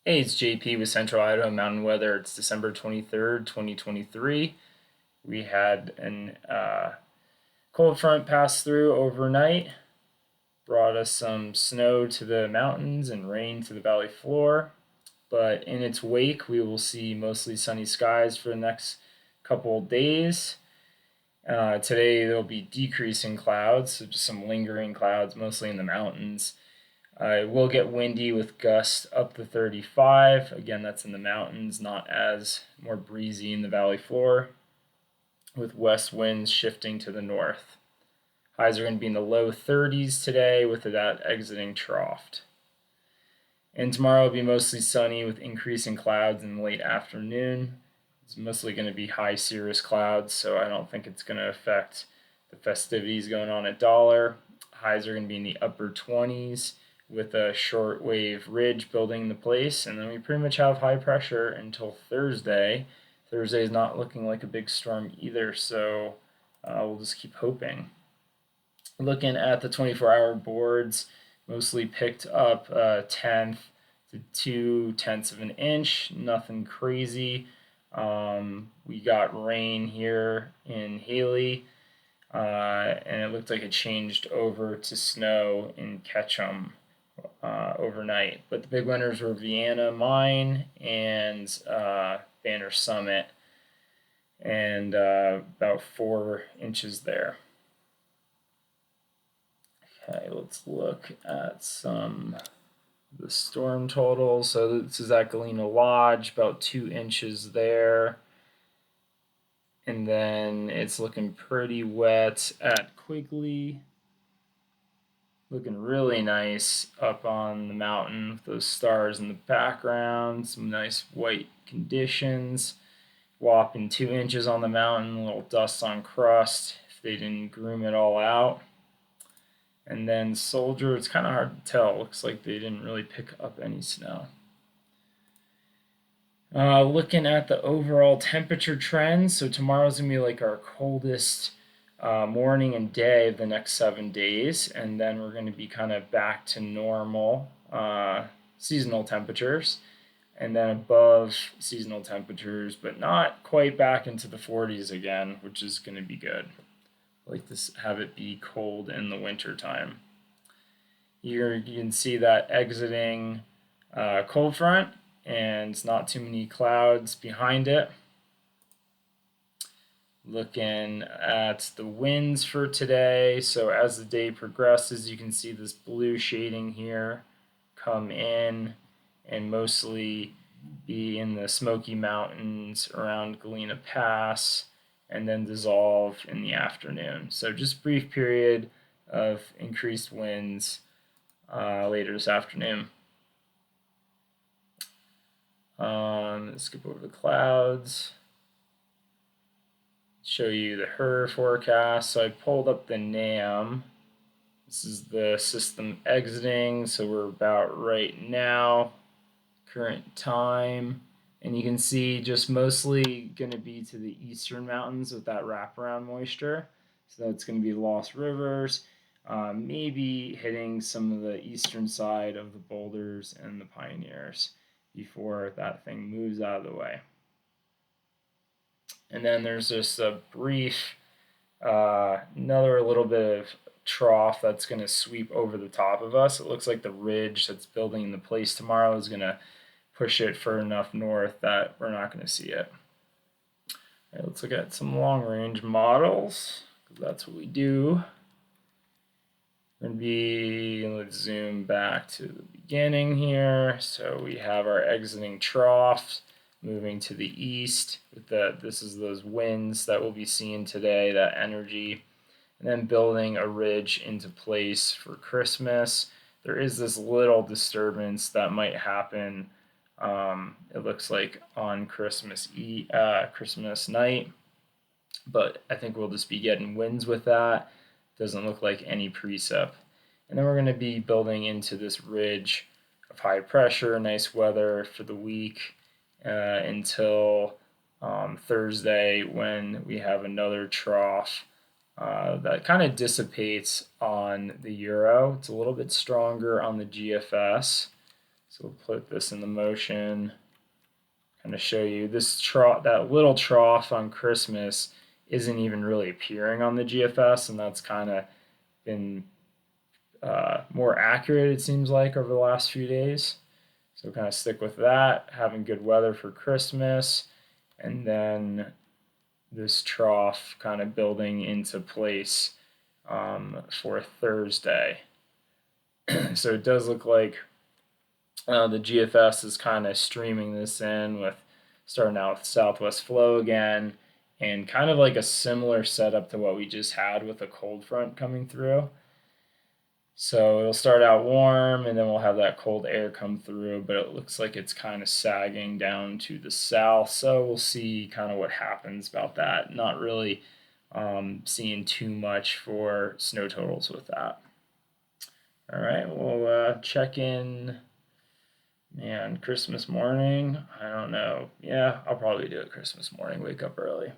Hey, it's JP with Central Idaho Mountain Weather. It's December 23rd, 2023. We had an cold front pass through overnight, brought us some snow to the mountains and rain to the valley floor. But in its wake, we will see mostly sunny skies for the next couple of days. Today, there will be decreasing clouds, so just some lingering clouds, mostly in the mountains. It will get windy with gusts up to 35. Again, that's in the mountains, not as more breezy in the valley floor, with west winds shifting to the north. Highs are going to be in the low 30s today with that exiting trough. And tomorrow will be mostly sunny with increasing clouds in the late afternoon. It's mostly going to be high cirrus clouds, so I don't think it's going to affect the festivities going on at Dollar. Highs are going to be in the upper 20s with a shortwave ridge building in the place, and then we pretty much have high pressure until Thursday. Thursday is not looking like a big storm either, so we'll just keep hoping. Looking at the 24-hour boards, mostly picked up a tenth to 2/10 of an inch, nothing crazy. We got rain here in Haley, and it looked like it changed over to snow in Ketchum overnight. But the big winners were Vienna Mine and Banner Summit, and about 4 inches there. Okay, let's look at some of the storm totals. So this is at Galena Lodge, about 2 inches there. And then it's looking pretty wet at Quigley. Looking really nice up on the mountain with those stars in the background. Some nice white conditions. Whopping 2 inches on the mountain, a little dust on crust if they didn't groom it all out. And then Soldier, it's kind of hard to tell. Looks like they didn't really pick up any snow. Looking at the overall temperature trends, so tomorrow's gonna be like our coldest morning and day of the next 7 days, and then we're gonna be kind of back to normal seasonal temperatures, and then above seasonal temperatures, but not quite back into the 40s again, which is gonna be good. I like to have it be cold in the winter time. Here you can see that exiting cold front, and not too many clouds behind it. Looking at the winds for today, so as the day progresses, you can see this blue shading here come in and mostly be in the Smoky Mountains around Galena Pass and then dissolve in the afternoon. So just brief period of increased winds later this afternoon. Let's skip over the clouds. Show you the HRRR forecast. So I pulled up the NAM. This is the system exiting, so we're about right now, current time. And you can see just mostly going to be to the eastern mountains with that wraparound moisture. So that's going to be Lost Rivers, maybe hitting some of the eastern side of the Boulders and the Pioneers before that thing moves out of the way. And then there's just a brief, another little bit of trough that's going to sweep over the top of us. It looks like the ridge that's building in the place tomorrow is going to push it far enough north that we're not going to see it. All right, let's look at some long range models, because that's what we do. We're going to be, let's zoom back to the beginning here. So we have our exiting trough moving to the east with this is those winds that we'll be seeing today, that energy, and then building a ridge into place for Christmas. There is this little disturbance that might happen. It looks like on Christmas night, but I think we'll just be getting winds with that. Doesn't look like any precip. And then we're going to be building into this ridge of high pressure, nice weather for the week until Thursday, when we have another trough that kind of dissipates on the Euro. It's a little bit stronger on the GFS. So we'll put this in the motion, kind of show you this trough, that little trough on Christmas isn't even really appearing on the GFS, and that's kind of been more accurate, it seems like, over the last few days. So kind of stick with that, having good weather for Christmas, and then this trough kind of building into place for Thursday. So it does look like the GFS is kind of streaming this in with starting out with southwest flow again, and kind of like a similar setup to what we just had with a cold front coming through. So it'll start out warm and then we'll have that cold air come through, but it looks like it's kind of sagging down to the south. So we'll see kind of what happens about that. Not really seeing too much for snow totals with that. All right, we'll check in. Man, Christmas morning, I don't know. Yeah, I'll probably do it Christmas morning, wake up early.